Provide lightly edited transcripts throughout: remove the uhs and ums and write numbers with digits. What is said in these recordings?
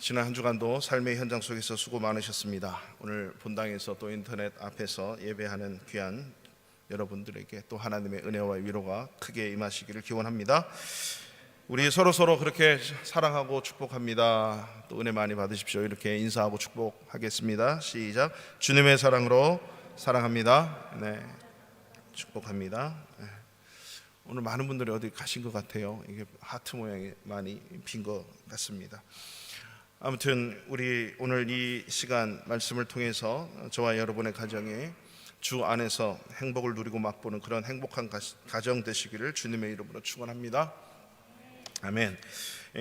지난 한 주간도 삶의 현장 속에서 수고 많으셨습니다. 오늘 본당에서 또 인터넷 앞에서 예배하는 귀한 여러분들에게 또 하나님의 은혜와 위로가 크게 임하시기를 기원합니다. 우리 서로 그렇게 사랑하고 축복합니다. 또 은혜 많이 받으십시오. 이렇게 인사하고 축복하겠습니다. 시작. 주님의 사랑으로 사랑합니다. 네, 축복합니다. 네. 오늘 많은 분들이 어디 가신 것 같아요. 이게 하트 모양이 많이 빈 것 같습니다. 아무튼 우리 오늘 이 시간 말씀을 통해서 저와 여러분의 가정에 주 안에서 행복을 누리고 맛보는 그런 행복한 가정 되시기를 주님의 이름으로 축원합니다. 아멘.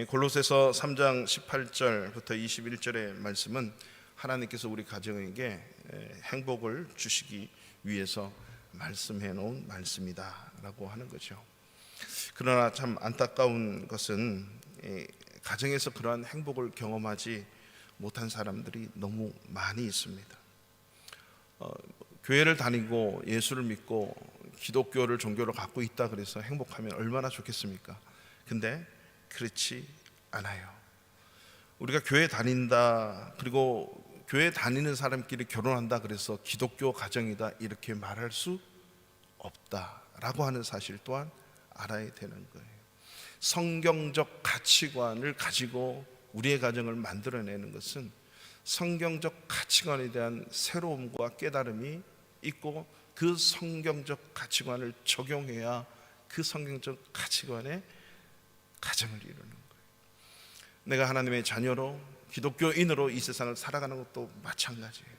골로새서 3장 18절부터 21절의 말씀은 하나님께서 우리 가정에게 행복을 주시기 위해서 말씀해 놓은 말씀이다 라고 하는 거죠. 그러나 참 안타까운 것은 가정에서 그러한 행복을 경험하지 못한 사람들이 너무 많이 있습니다. 교회를 다니고 예수를 믿고 기독교를 종교로 갖고 있다 그래서 행복하면 얼마나 좋겠습니까? 근데 그렇지 않아요. 우리가 교회 다닌다, 그리고 교회 다니는 사람끼리 결혼한다 그래서 기독교 가정이다 이렇게 말할 수 없다라고 하는 사실 또한 알아야 되는 거예요. 성경적 가치관을 가지고 우리의 가정을 만들어내는 것은 성경적 가치관에 대한 새로움과 깨달음이 있고 그 성경적 가치관을 적용해야 그 성경적 가치관의 가정을 이루는 거예요. 내가 하나님의 자녀로 기독교인으로 이 세상을 살아가는 것도 마찬가지예요.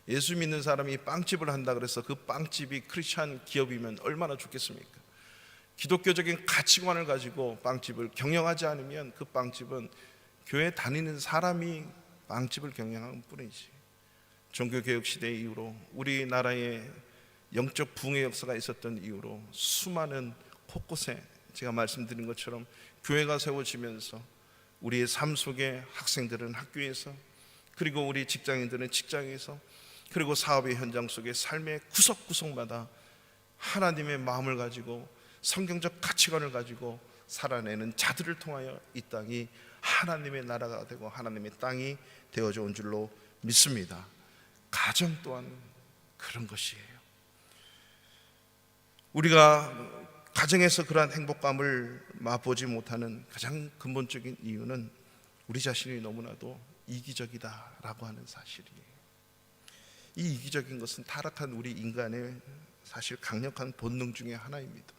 예수 믿는 사람이 빵집을 한다 그래서 그 빵집이 크리스찬 기업이면 얼마나 좋겠습니까? 기독교적인 가치관을 가지고 빵집을 경영하지 않으면 그 빵집은 교회 다니는 사람이 빵집을 경영하는 뿐이지. 종교개혁 시대 이후로 우리나라의 영적 붕의 역사가 있었던 이후로 수많은 곳곳에 제가 말씀드린 것처럼 교회가 세워지면서 우리의 삶 속에 학생들은 학교에서, 그리고 우리 직장인들은 직장에서, 그리고 사업의 현장 속에 삶의 구석구석마다 하나님의 마음을 가지고 성경적 가치관을 가지고 살아내는 자들을 통하여 이 땅이 하나님의 나라가 되고 하나님의 땅이 되어져 온 줄로 믿습니다. 가정 또한 그런 것이에요. 우리가 가정에서 그러한 행복감을 맛보지 못하는 가장 근본적인 이유는 우리 자신이 너무나도 이기적이다라고 하는 사실이에요. 이 이기적인 것은 타락한 우리 인간의 사실 강력한 본능 중에 하나입니다.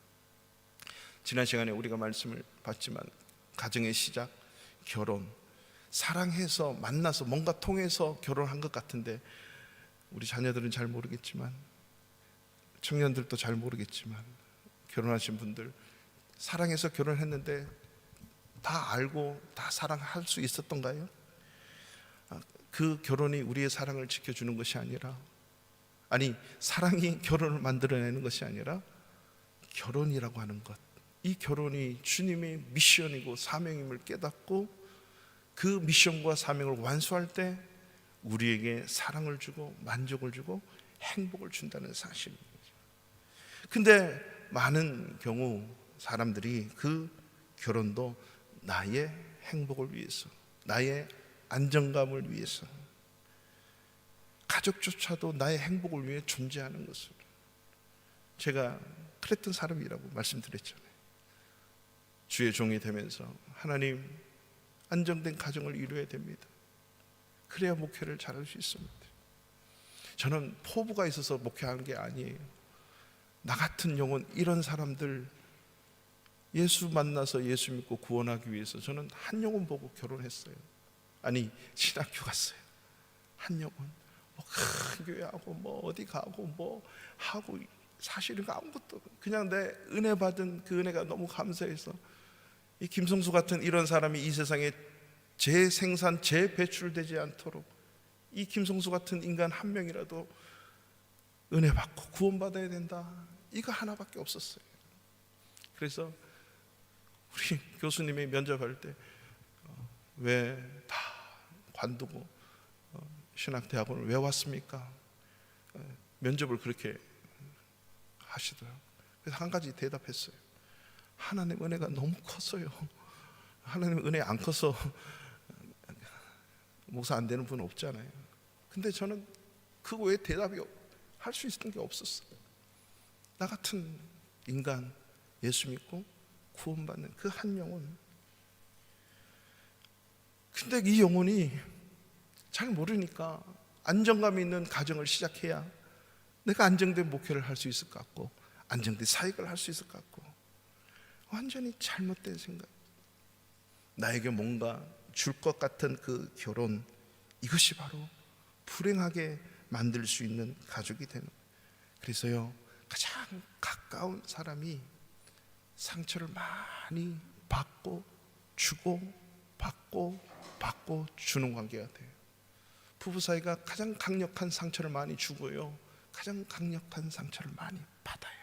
지난 시간에 우리가 말씀을 봤지만 가정의 시작, 결혼, 사랑해서 만나서 뭔가 통해서 결혼한 것 같은데 우리 자녀들은 잘 모르겠지만, 청년들도 잘 모르겠지만, 결혼하신 분들 사랑해서 결혼했는데 다 알고 다 사랑할 수 있었던가요? 그 결혼이 우리의 사랑을 지켜주는 것이 아니라, 아니 사랑이 결혼을 만들어내는 것이 아니라 결혼이라고 하는 것, 이 결혼이 주님의 미션이고 사명임을 깨닫고 그 미션과 사명을 완수할 때 우리에게 사랑을 주고 만족을 주고 행복을 준다는 사실입니다. 근데 많은 경우 사람들이 그 결혼도 나의 행복을 위해서, 나의 안정감을 위해서, 가족조차도 나의 행복을 위해 존재하는 것을, 제가 그랬던 사람이라고 말씀드렸잖아요. 주의 종이 되면서 하나님, 안정된 가정을 이루어야 됩니다. 그래야 목회를 잘할 수 있습니다. 저는 포부가 있어서 목회하는 게 아니에요. 나 같은 영혼, 이런 사람들 예수 만나서 예수 믿고 구원하기 위해서 저는 한 영혼 보고 결혼했어요. 아니 신학교 갔어요. 한 영혼, 뭐 큰 교회 하고 뭐 어디 가고 뭐 하고, 사실은 아무것도, 그냥 내 은혜 받은 그 은혜가 너무 감사해서 이 김성수 같은 이런 사람이 이 세상에 재생산, 재배출되지 않도록 이 김성수 같은 인간 한 명이라도 은혜 받고 구원받아야 된다, 이거 하나밖에 없었어요. 그래서 우리 교수님이 면접할 때 왜 다 관두고 신학대학원을 왜 왔습니까? 면접을 그렇게 하시더라고요. 그래서 한 가지 대답했어요. 하나님 은혜가 너무 컸어요. 하나님 은혜 안 커서 목사 안 되는 분 없잖아요. 근데 저는 그 외에 대답이 할 수 있었던 게 없었어요. 나 같은 인간, 예수 믿고 구원받는 그 한 영혼. 근데 이 영혼이 잘 모르니까 안정감 있는 가정을 시작해야 내가 안정된 목회를 할 수 있을 것 같고 안정된 사역을 할 수 있을 것 같고, 완전히 잘못된 생각. 나에게 뭔가 줄 것 같은 그 결혼, 이것이 바로 불행하게 만들 수 있는 가족이 되는 거예요. 그래서요, 가장 가까운 사람이 상처를 많이 받고 주고 받고 받고 주는 관계가 돼요. 부부 사이가 가장 강력한 상처를 많이 주고요, 가장 강력한 상처를 많이 받아요.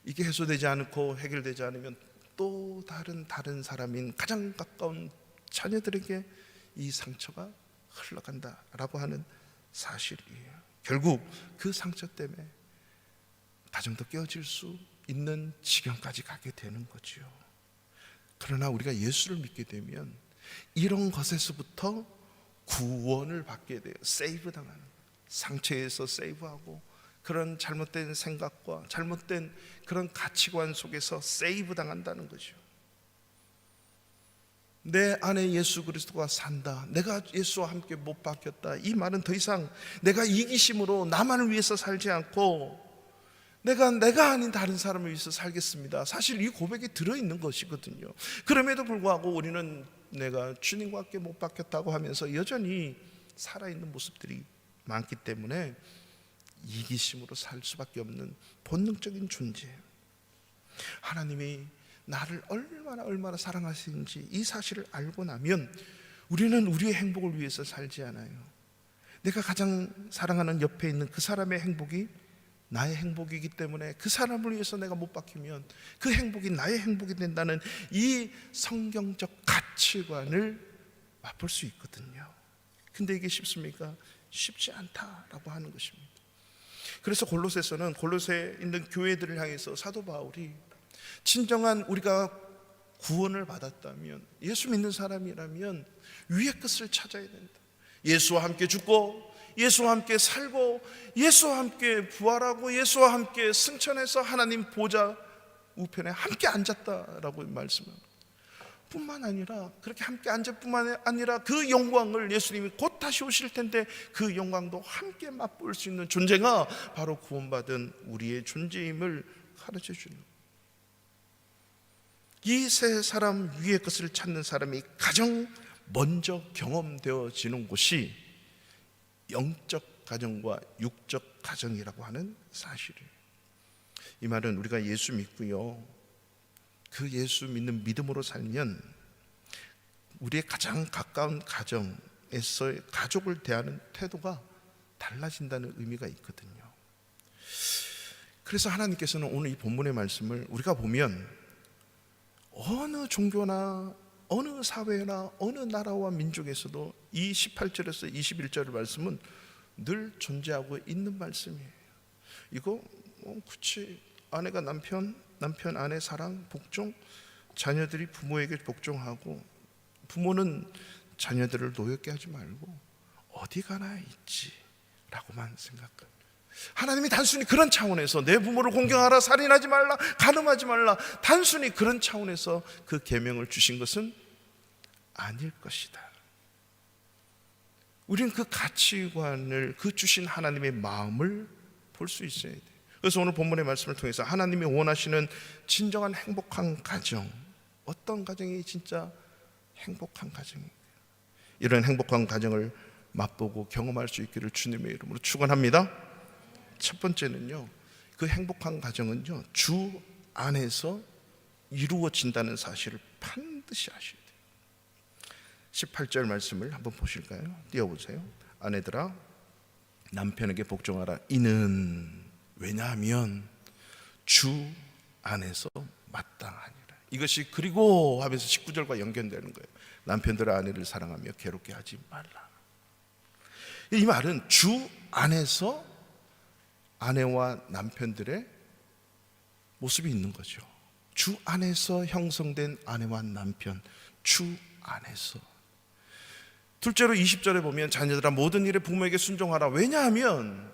이게 해소되지 않고 해결되지 않으면 또 다른 사람인 가장 가까운 자녀들에게 이 상처가 흘러간다라고 하는 사실이에요. 결국 그 상처 때문에 가정도 깨어질 수 있는 지경까지 가게 되는 거죠. 그러나 우리가 예수를 믿게 되면 이런 것에서부터 구원을 받게 돼요. 세이브 당하는, 상처에서 세이브하고 그런 잘못된 생각과 잘못된 그런 가치관 속에서 세이브 당한다는 거죠. 내 안에 예수 그리스도가 산다, 내가 예수와 함께 못 바뀌었다, 이 말은 더 이상 내가 이기심으로 나만을 위해서 살지 않고 내가 아닌 다른 사람을 위해서 살겠습니다. 사실 이 고백이 들어있는 것이거든요. 그럼에도 불구하고 우리는 내가 주님과 함께 못 바뀌었다고 하면서 여전히 살아있는 모습들이 많기 때문에 이기심으로 살 수밖에 없는 본능적인 존재예요. 하나님이 나를 얼마나 사랑하시는지 이 사실을 알고 나면 우리는 우리의 행복을 위해서 살지 않아요. 내가 가장 사랑하는 옆에 있는 그 사람의 행복이 나의 행복이기 때문에 그 사람을 위해서 내가 못 바뀌면 그 행복이 나의 행복이 된다는 이 성경적 가치관을 맛볼 수 있거든요. 근데 이게 쉽습니까? 쉽지 않다라고 하는 것입니다. 그래서 골로새서는 골로새에 있는 교회들을 향해서 사도 바울이 진정한 우리가 구원을 받았다면, 예수 믿는 사람이라면 위의 것을 찾아야 된다. 예수와 함께 죽고 예수와 함께 살고 예수와 함께 부활하고 예수와 함께 승천해서 하나님 보좌 우편에 함께 앉았다라고 말씀합니다. 뿐만 아니라 그렇게 함께 앉을 뿐만 아니라 그 영광을 예수님이 곧 다시 오실 텐데 그 영광도 함께 맛볼 수 있는 존재가 바로 구원받은 우리의 존재임을 가르쳐 주는, 이 세 사람 위의 것을 찾는 사람이 가장 먼저 경험되어지는 곳이 영적 가정과 육적 가정이라고 하는 사실이에요. 이 말은 우리가 예수 믿고요, 그 예수 믿는 믿음으로 살면 우리의 가장 가까운 가정에서의 가족을 대하는 태도가 달라진다는 의미가 있거든요. 그래서 하나님께서는 오늘 이 본문의 말씀을 우리가 보면 어느 종교나 어느 사회나 어느 나라와 민족에서도 이 18절에서 21절 말씀은 늘 존재하고 있는 말씀이에요. 이거 그치, 아내가 남편 아내 사랑 복종, 자녀들이 부모에게 복종하고 부모는 자녀들을 노엽게 하지 말고 어디 가나 있지 라고만 생각합니다. 하나님이 단순히 그런 차원에서 내 부모를 공경하라, 살인하지 말라, 간음하지 말라, 단순히 그런 차원에서 그 계명을 주신 것은 아닐 것이다. 우리는 그 가치관을, 그 주신 하나님의 마음을 볼 수 있어야 돼요. 그래서 오늘 본문의 말씀을 통해서 하나님이 원하시는 진정한 행복한 가정, 어떤 가정이 진짜 행복한 가정인가요? 이런 행복한 가정을 맛보고 경험할 수 있기를 주님의 이름으로 축원합니다. 첫 번째는요, 그 행복한 가정은요, 주 안에서 이루어진다는 사실을 반드시 아셔야 돼요. 18절 말씀을 한번 보실까요? 띄워보세요. 아내들아 남편에게 복종하라. 이는 왜냐하면 주 안에서 마땅하니라. 이것이 그리고 하면서 19절과 연결되는 거예요. 남편들의 아내를 사랑하며 괴롭게 하지 말라. 이 말은 주 안에서 아내와 남편들의 모습이 있는 거죠. 주 안에서 형성된 아내와 남편, 주 안에서. 둘째로 20절에 보면 자녀들아 모든 일에 부모에게 순종하라. 왜냐하면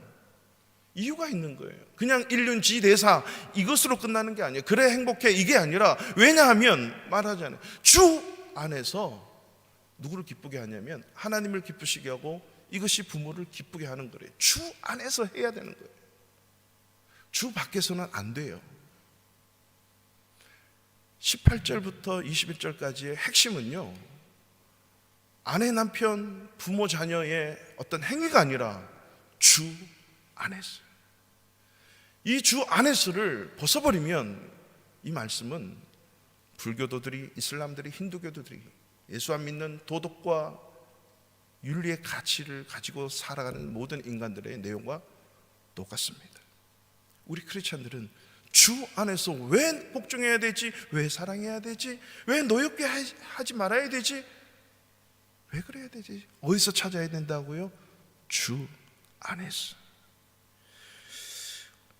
이유가 있는 거예요. 그냥 일륜지대사 이것으로 끝나는 게 아니에요. 그래 행복해 이게 아니라, 왜냐하면 말하잖아요. 주 안에서 누구를 기쁘게 하냐면 하나님을 기쁘시게 하고 이것이 부모를 기쁘게 하는 거래요. 주 안에서 해야 되는 거예요. 주 밖에서는 안 돼요. 18절부터 21절까지의 핵심은요, 아내, 남편, 부모, 자녀의 어떤 행위가 아니라 주 안에서, 이 주 안에서를 벗어버리면 이 말씀은 불교도들이, 이슬람들이, 힌두교도들이 예수 안 믿는 도덕과 윤리의 가치를 가지고 살아가는 모든 인간들의 내용과 똑같습니다. 우리 크리스찬들은 주 안에서 왜 복종해야 되지? 왜 사랑해야 되지? 왜 노엽게 하지 말아야 되지? 왜 그래야 되지? 어디서 찾아야 된다고요? 주 안에서.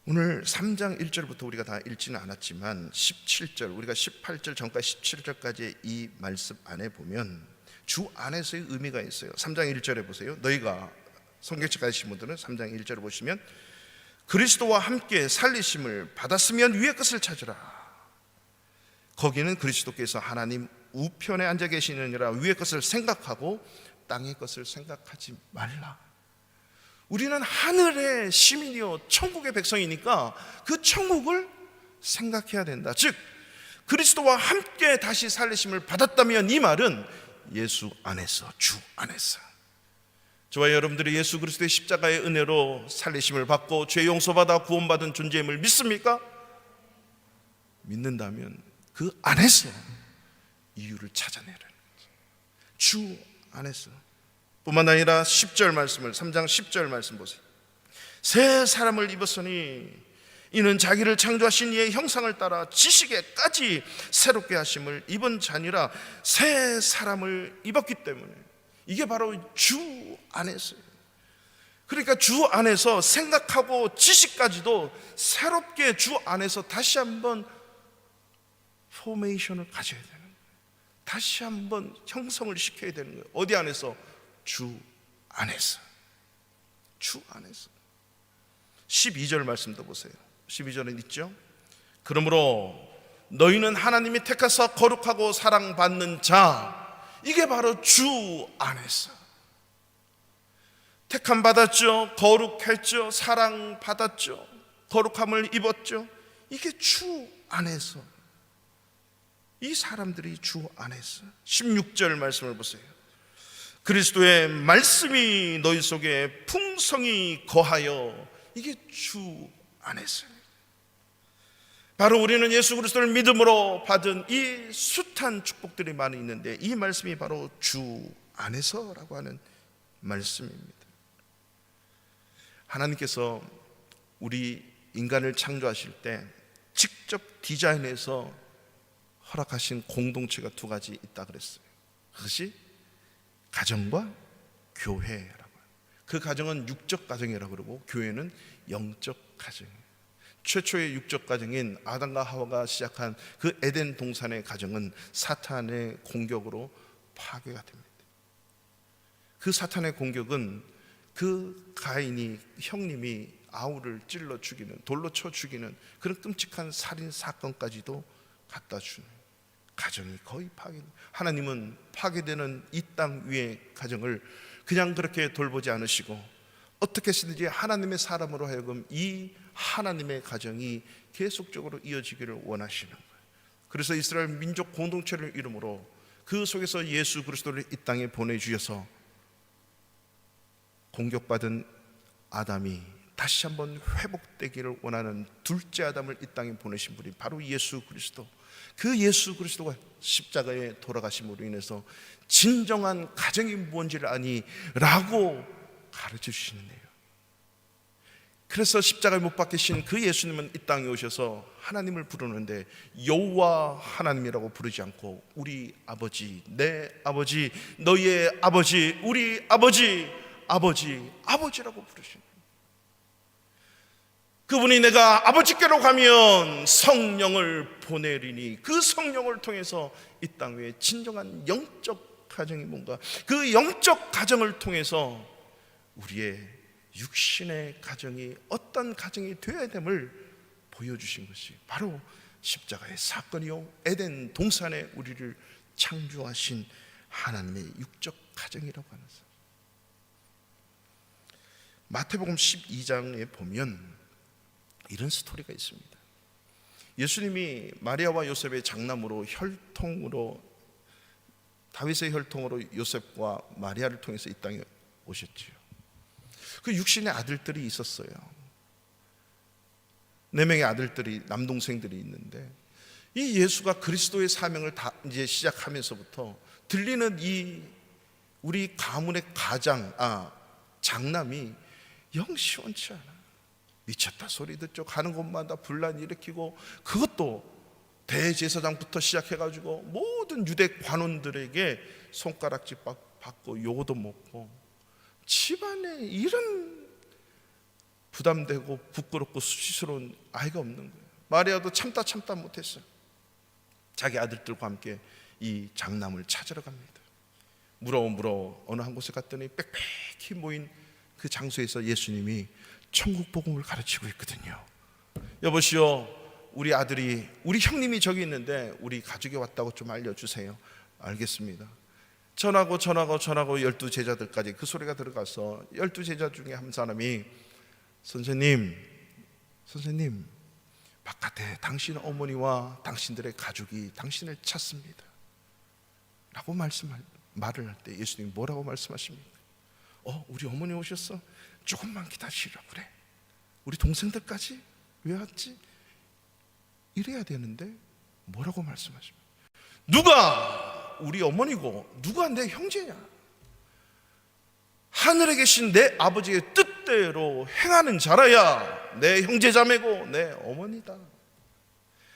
오늘 3장 1절부터 우리가 다 읽지는 않았지만 17절, 우리가 18절 전까지 17절까지의 이 말씀 안에 보면 주 안에서의 의미가 있어요. 3장 1절에 보세요. 너희가 성경책 가지신 분들은 3장 1절을 보시면 그리스도와 함께 살리심을 받았으면 위의 것을 찾으라. 거기는 그리스도께서 하나님 우편에 앉아 계시느니라. 위의 것을 생각하고 땅의 것을 생각하지 말라. 우리는 하늘의 시민이요 천국의 백성이니까 그 천국을 생각해야 된다. 즉 그리스도와 함께 다시 살리심을 받았다면 이 말은 예수 안에서, 주 안에서, 저와 여러분들이 예수 그리스도의 십자가의 은혜로 살리심을 받고 죄 용서받아 구원받은 존재임을 믿습니까? 믿는다면 그 안에서 이유를 찾아내라는 거죠. 주 안에서. 뿐만 아니라 10절 말씀을, 3장 10절 말씀 보세요. 새 사람을 입었으니 이는 자기를 창조하신 이의 형상을 따라 지식에까지 새롭게 하심을 입은 자니라. 새 사람을 입었기 때문에 이게 바로 주 안에서요. 그러니까 주 안에서 생각하고 지식까지도 새롭게 주 안에서 다시 한번 포메이션을 가져야 되는 거예요. 다시 한번 형성을 시켜야 되는 거예요. 어디 안에서? 주 안에서. 주 안에서. 12절 말씀도 보세요. 12절은 있죠. 그러므로 너희는 하나님이 택하사 거룩하고 사랑받는 자, 이게 바로 주 안에서. 택함 받았죠. 거룩했죠. 사랑받았죠. 거룩함을 입었죠. 이게 주 안에서. 이 사람들이 주 안에서. 16절 말씀을 보세요. 그리스도의 말씀이 너희 속에 풍성히 거하여, 이게 주 안에서. 바로 우리는 예수 그리스도를 믿음으로 받은 이 숱한 축복들이 많이 있는데 이 말씀이 바로 주 안에서라고 하는 말씀입니다. 하나님께서 우리 인간을 창조하실 때 직접 디자인해서 허락하신 공동체가 두 가지 있다 그랬어요. 그것이 가정과 교회라고. 그 가정은 육적 가정이라고 그러고 교회는 영적 가정이에요. 최초의 육적 가정인 아담과 하와가 시작한 그 에덴 동산의 가정은 사탄의 공격으로 파괴가 됩니다. 그 사탄의 공격은 그 가인이, 형님이 아우를 찔러 죽이는, 돌로 쳐 죽이는 그런 끔찍한 살인 사건까지도 갖다 주는, 가정이 거의 파괴. 하나님은 파괴되는 이 땅 위의 가정을 그냥 그렇게 돌보지 않으시고 어떻게 해서든지 하나님의 사람으로 하여금 이 하나님의 가정이 계속적으로 이어지기를 원하시는 거예요. 그래서 이스라엘 민족 공동체를 이름으로 그 속에서 예수 그리스도를 이 땅에 보내주셔서 공격받은 아담이 다시 한번 회복되기를 원하는 둘째 아담을 이 땅에 보내신 분이 바로 예수 그리스도. 그 예수 그리스도가 십자가에 돌아가심으로 인해서 진정한 가정이 무엇인지를 아니라고 가르쳐 주시는데요. 그래서 십자가에 못 박히신 그 예수님은 이 땅에 오셔서 하나님을 부르는데 여호와 하나님이라고 부르지 않고 우리 아버지, 내 아버지, 너희의 아버지, 우리 아버지, 아버지라고 부르시는 거예요. 그분이 내가 아버지께로 가면 성령을 보내리니 그 성령을 통해서 이 땅 위에 진정한 영적 가정이 뭔가, 그 영적 가정을 통해서 우리의 육신의 가정이 어떤 가정이 되어야 됨을 보여주신 것이 바로 십자가의 사건이요, 에덴 동산에 우리를 창조하신 하나님의 육적 가정이라고 하는 것. 마태복음 12장에 보면 이런 스토리가 있습니다. 예수님이 마리아와 요셉의 장남으로 혈통으로, 다윗의 혈통으로 요셉과 마리아를 통해서 이 땅에 오셨지요. 그 육신의 아들들이 있었어요. 4명의 아들들이, 남동생들이 있는데, 이 예수가 그리스도의 사명을 다 이제 시작하면서부터 들리는 이 우리 가문의 장남이 영 시원치 않아. 미쳤다 소리 듣죠. 가는 곳마다 분란 일으키고, 그것도 대제사장부터 시작해가지고 모든 유대 관원들에게 손가락질 받고 요도 먹고, 집안에 이런 부담되고 부끄럽고 수치스러운 아이가 없는 거예요. 마리아도 참다 못했어요. 자기 아들들과 함께 이 장남을 찾으러 갑니다. 물어 어느 한 곳에 갔더니 빽빽히 모인 그 장소에서 예수님이 천국 복음을 가르치고 있거든요. 여보시오, 우리 아들이, 우리 형님이 저기 있는데 우리 가족이 왔다고 좀 알려주세요. 알겠습니다. 전하고 12 제자들까지 그 소리가 들어가서 12 제자 중에 한 사람이 선생님, 바깥에 당신 어머니와 당신들의 가족이 당신을 찾습니다 라고 말을 할 때 예수님이 뭐라고 말씀하십니까? 우리 어머니 오셨어? 조금만 기다리라고 그래. 우리 동생들까지 왜 왔지? 이래야 되는데 뭐라고 말씀하십니까? 누가 우리 어머니고 누가 내 형제냐? 하늘에 계신 내 아버지의 뜻대로 행하는 자라야 내 형제자매고 내 어머니다.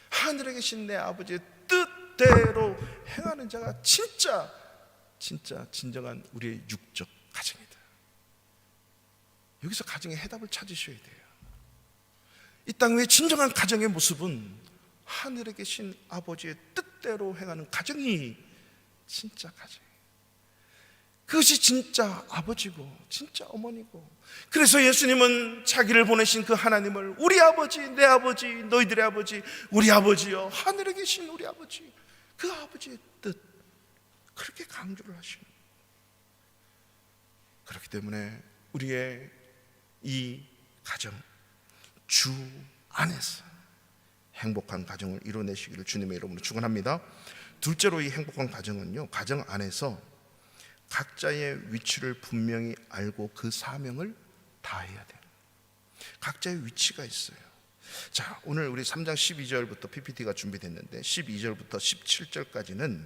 하늘에 계신 내 아버지의 뜻대로 행하는 자가 진짜 진정한 우리의 육적 가정이다. 여기서 가정의 해답을 찾으셔야 돼요. 이 땅 위의 진정한 가정의 모습은 하늘에 계신 아버지의 뜻대로 행하는 가정이 진짜 가정이에요. 그것이 진짜 아버지고 진짜 어머니고, 그래서 예수님은 자기를 보내신 그 하나님을 우리 아버지, 내 아버지, 너희들의 아버지, 우리 아버지요, 하늘에 계신 우리 아버지, 그 아버지의 뜻, 그렇게 강조를 하시는 거예요. 그렇기 때문에 우리의 이 가정, 주 안에서 행복한 가정을 이뤄내시기를 주님의 이름으로 축원합니다. 둘째로 이 행복한 가정은요, 가정 안에서 각자의 위치를 분명히 알고 그 사명을 다해야 돼요. 각자의 위치가 있어요. 자, 오늘 우리 3장 12절부터 PPT가 준비됐는데 12절부터 17절까지는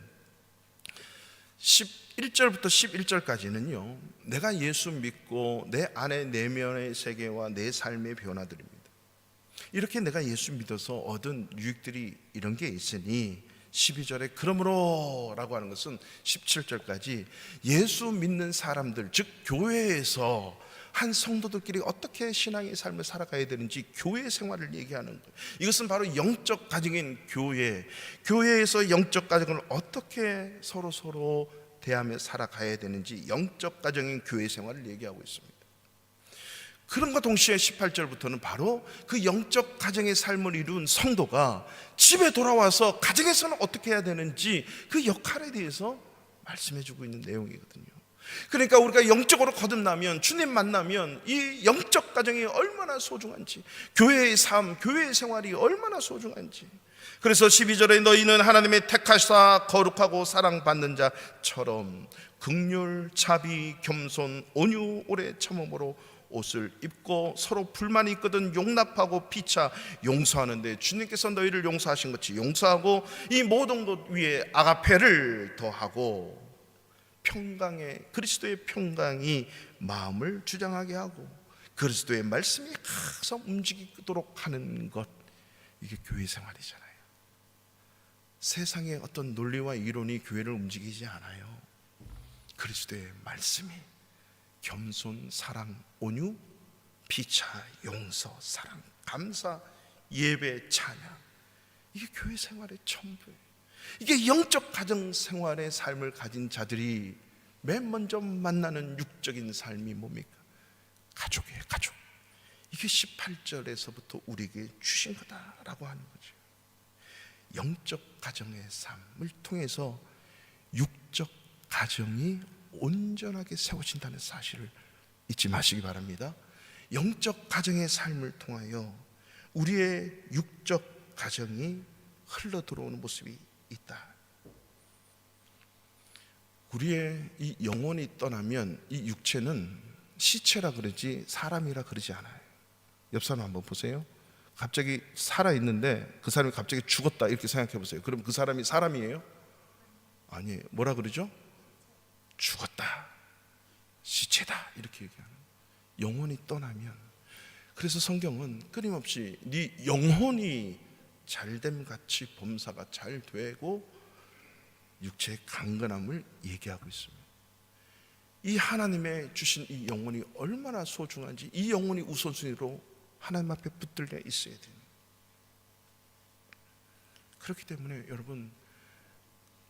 11절부터 11절까지는요, 내가 예수 믿고 내 안의 내면의 세계와 내 삶의 변화들입니다. 이렇게 내가 예수 믿어서 얻은 유익들이 이런 게 있으니 12절에 그러므로 라고 하는 것은 17절까지 예수 믿는 사람들, 즉 교회에서 한 성도들끼리 어떻게 신앙의 삶을 살아가야 되는지 교회 생활을 얘기하는 거예요. 이것은 바로 영적 가정인 교회에서 영적 가정을 어떻게 서로 대하며 살아가야 되는지 영적 가정인 교회 생활을 얘기하고 있습니다. 그런과 동시에 18절부터는 바로 그 영적 가정의 삶을 이룬 성도가 집에 돌아와서 가정에서는 어떻게 해야 되는지 그 역할에 대해서 말씀해주고 있는 내용이거든요. 그러니까 우리가 영적으로 거듭나면, 주님 만나면 이 영적 가정이 얼마나 소중한지, 교회의 삶, 교회의 생활이 얼마나 소중한지. 그래서 12절에 너희는 하나님의 택하사 거룩하고 사랑받는 자처럼 긍휼, 자비, 겸손, 온유, 오래 참음으로 옷을 입고 서로 불만이 있거든 용납하고 피차 용서하는데 주님께서 너희를 용서하신 것이 용서하고 이 모든 것 위에 아가페를 더하고 평강의, 그리스도의 평강이 마음을 주장하게 하고 그리스도의 말씀이 가서 움직이도록 하는 것, 이게 교회 생활이잖아요. 세상의 어떤 논리와 이론이 교회를 움직이지 않아요. 그리스도의 말씀이 겸손, 사랑, 온유, 피차, 용서, 사랑, 감사, 예배, 찬양, 이게 교회 생활의 전부예요. 이게 영적 가정 생활의 삶을 가진 자들이 맨 먼저 만나는 육적인 삶이 뭡니까? 가족이에요. 가족. 이게 18절에서부터 우리에게 주신 거다라고 하는 거죠. 영적 가정의 삶을 통해서 육적 가정이 온전하게 세워진다는 사실을 잊지 마시기 바랍니다. 영적 가정의 삶을 통하여 우리의 육적 가정이 흘러 들어오는 모습이 있다. 우리의 이 영혼이 떠나면 이 육체는 시체라 그러지 사람이라 그러지 않아요. 옆 사람 한번 보세요. 갑자기 살아있는데 그 사람이 갑자기 죽었다 이렇게 생각해 보세요. 그럼 그 사람이 사람이에요? 아니에요. 뭐라 그러죠? 죽었다, 시체다 이렇게 얘기하는. 영혼이 떠나면, 그래서 성경은 끊임없이 네 영혼이 잘됨 같이 범사가 잘 되고 육체의 강건함을 얘기하고 있습니다. 이 하나님의 주신 이 영혼이 얼마나 소중한지, 이 영혼이 우선순위로 하나님 앞에 붙들려 있어야 돼요. 그렇기 때문에 여러분,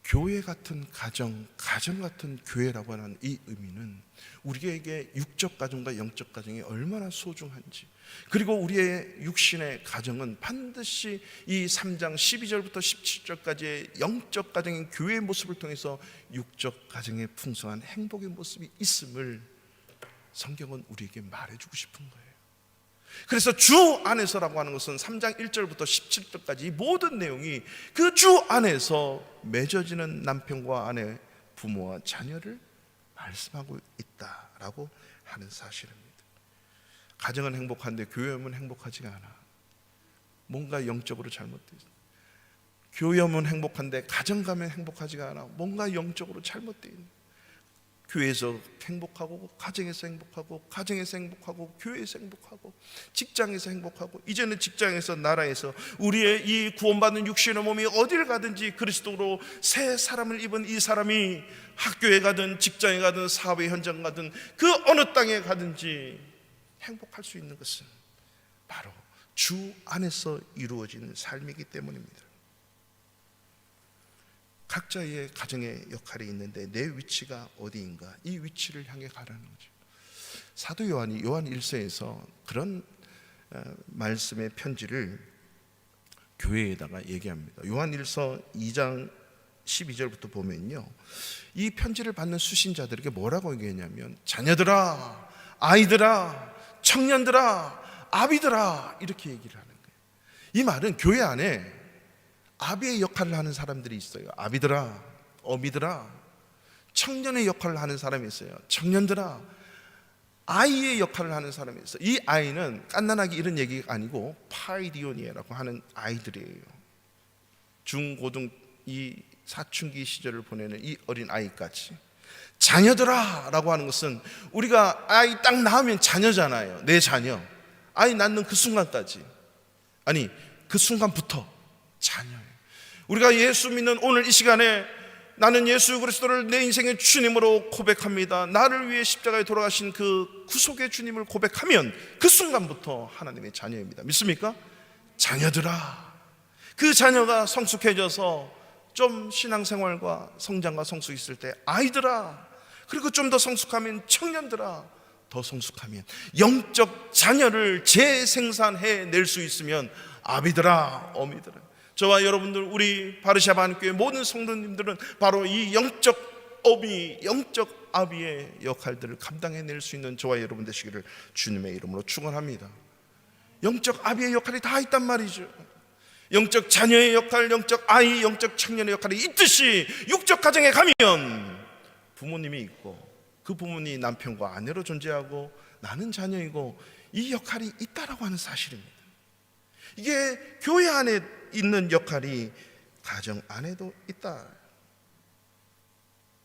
교회 같은 가정, 가정 같은 교회라고 하는 이 의미는 우리에게 육적 가정과 영적 가정이 얼마나 소중한지, 그리고 우리의 육신의 가정은 반드시 이 3장 12절부터 17절까지의 영적 가정인 교회의 모습을 통해서 육적 가정의 풍성한 행복의 모습이 있음을 성경은 우리에게 말해주고 싶은 거예요. 그래서 주 안에서라고 하는 것은 3장 1절부터 17절까지 이 모든 내용이 그 주 안에서 맺어지는 남편과 아내, 부모와 자녀를 말씀하고 있다라고 하는 사실입니다. 가정은 행복한데 교회하면 행복하지가 않아. 뭔가 영적으로 잘못되어 있어. 교회하면 행복한데 가정 가면 행복하지가 않아. 뭔가 영적으로 잘못되어 있는. 교회에서 행복하고, 가정에서 행복하고, 가정에서 행복하고, 교회에서 행복하고, 직장에서 행복하고, 이제는 직장에서, 나라에서 우리의 이 구원받는 육신의 몸이 어디를 가든지 그리스도로 새 사람을 입은 이 사람이 학교에 가든 직장에 가든 사회 현장 가든 그 어느 땅에 가든지 행복할 수 있는 것은 바로 주 안에서 이루어지는 삶이기 때문입니다. 각자의 가정의 역할이 있는데 내 위치가 어디인가, 이 위치를 향해 가라는 거죠. 사도 요한이 요한 1서에서 그런 말씀의 편지를 교회에다가 얘기합니다. 요한 1서 2장 12절부터 보면요, 이 편지를 받는 수신자들에게 뭐라고 얘기했냐면, 자녀들아, 아이들아, 청년들아, 아비들아, 이렇게 얘기를 하는 거예요. 이 말은 교회 안에 아비의 역할을 하는 사람들이 있어요. 아비들아, 어미들아. 청년의 역할을 하는 사람이 있어요. 청년들아. 아이의 역할을 하는 사람이 있어요. 이 아이는 깐난하게 이런 얘기가 아니고 파이디오니아라고 하는 아이들이에요. 중고등 이 사춘기 시절을 보내는 이 어린 아이까지. 자녀들아 라고 하는 것은 우리가 아이 딱 낳으면 자녀잖아요. 내 자녀. 아이 낳는 그 순간까지, 아니 그 순간부터 자녀예요. 우리가 예수 믿는 오늘 이 시간에 나는 예수 그리스도를 내 인생의 주님으로 고백합니다, 나를 위해 십자가에 돌아가신 그 구속의 주님을 고백하면 그 순간부터 하나님의 자녀입니다. 믿습니까? 자녀들아. 그 자녀가 성숙해져서 좀 신앙생활과 성장과 성숙이 있을 때 아이들아, 그리고 좀 더 성숙하면 청년들아, 더 성숙하면 영적 자녀를 재생산해낼 수 있으면 아비들아, 어미들아. 저와 여러분들, 우리 바르샤바 한교회 모든 성도님들은 바로 이 영적 어미, 영적 아비의 역할들을 감당해낼 수 있는 저와 여러분 되시기를 주님의 이름으로 축원합니다. 영적 아비의 역할이 다 있단 말이죠. 영적 자녀의 역할, 영적 아이, 영적 청년의 역할이 있듯이 육적 가정에 가면 부모님이 있고, 그 부모님이 남편과 아내로 존재하고 나는 자녀이고, 이 역할이 있다라고 하는 사실입니다. 이게 교회 안에 있는 역할이 가정 안에도 있다.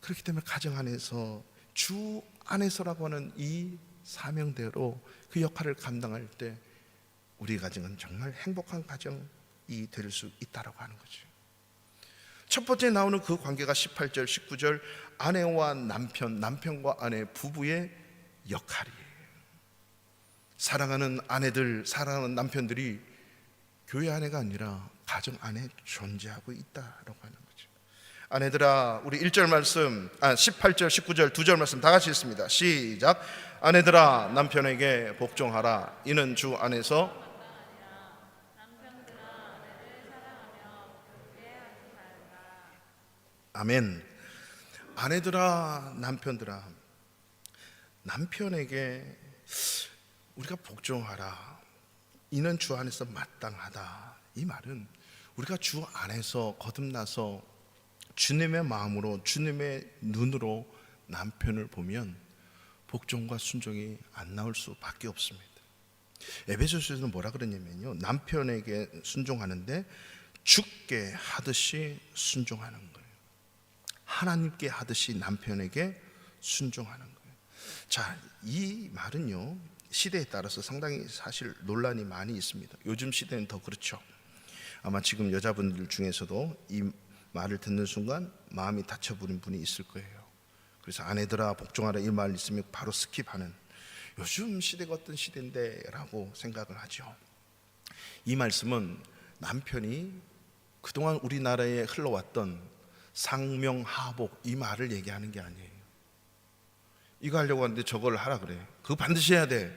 그렇기 때문에 가정 안에서, 주 안에서라고 하는 이 사명대로 그 역할을 감당할 때 우리 가정은 정말 행복한 가정이 될 수 있다라고 하는 거죠. 첫 번째 나오는 그 관계가 18절, 19절 아내와 남편, 남편과 아내, 부부의 역할이에요. 사랑하는 아내들, 사랑하는 남편들이 교회 안에가 아니라 가정 안에 존재하고 있다라고 하는 거죠. 아내들아, 우리 1절 말씀, 18절 19절 2절 말씀 다 같이 읽습니다. 시작. 아내들아 남편에게 복종하라. 이는 주 안에서 아멘. 아내들아 남편들아, 남편에게 우리가 복종하라. 이는 주 안에서 마땅하다. 이 말은 우리가 주 안에서 거듭나서 주님의 마음으로, 주님의 눈으로 남편을 보면 복종과 순종이 안 나올 수밖에 없습니다. 에베소서에서는 뭐라 그러냐면요, 남편에게 순종하는데 주께 하듯이 순종하는 거예요. 하나님께 하듯이 남편에게 순종하는 거예요. 자, 이 말은요, 시대에 따라서 상당히 사실 논란이 많이 있습니다. 요즘 시대는 더 그렇죠. 아마 지금 여자분들 중에서도 이 말을 듣는 순간 마음이 다쳐버린 분이 있을 거예요. 그래서 아내들아 복종하라 이 말 있으면 바로 스킵하는, 요즘 시대가 어떤 시대인데 라고 생각을 하죠. 이 말씀은 남편이 그동안 우리나라에 흘러왔던 상명하복 이 말을 얘기하는 게 아니에요. 이거 하려고 하는데 저걸 하라 그래. 그거 반드시 해야 돼.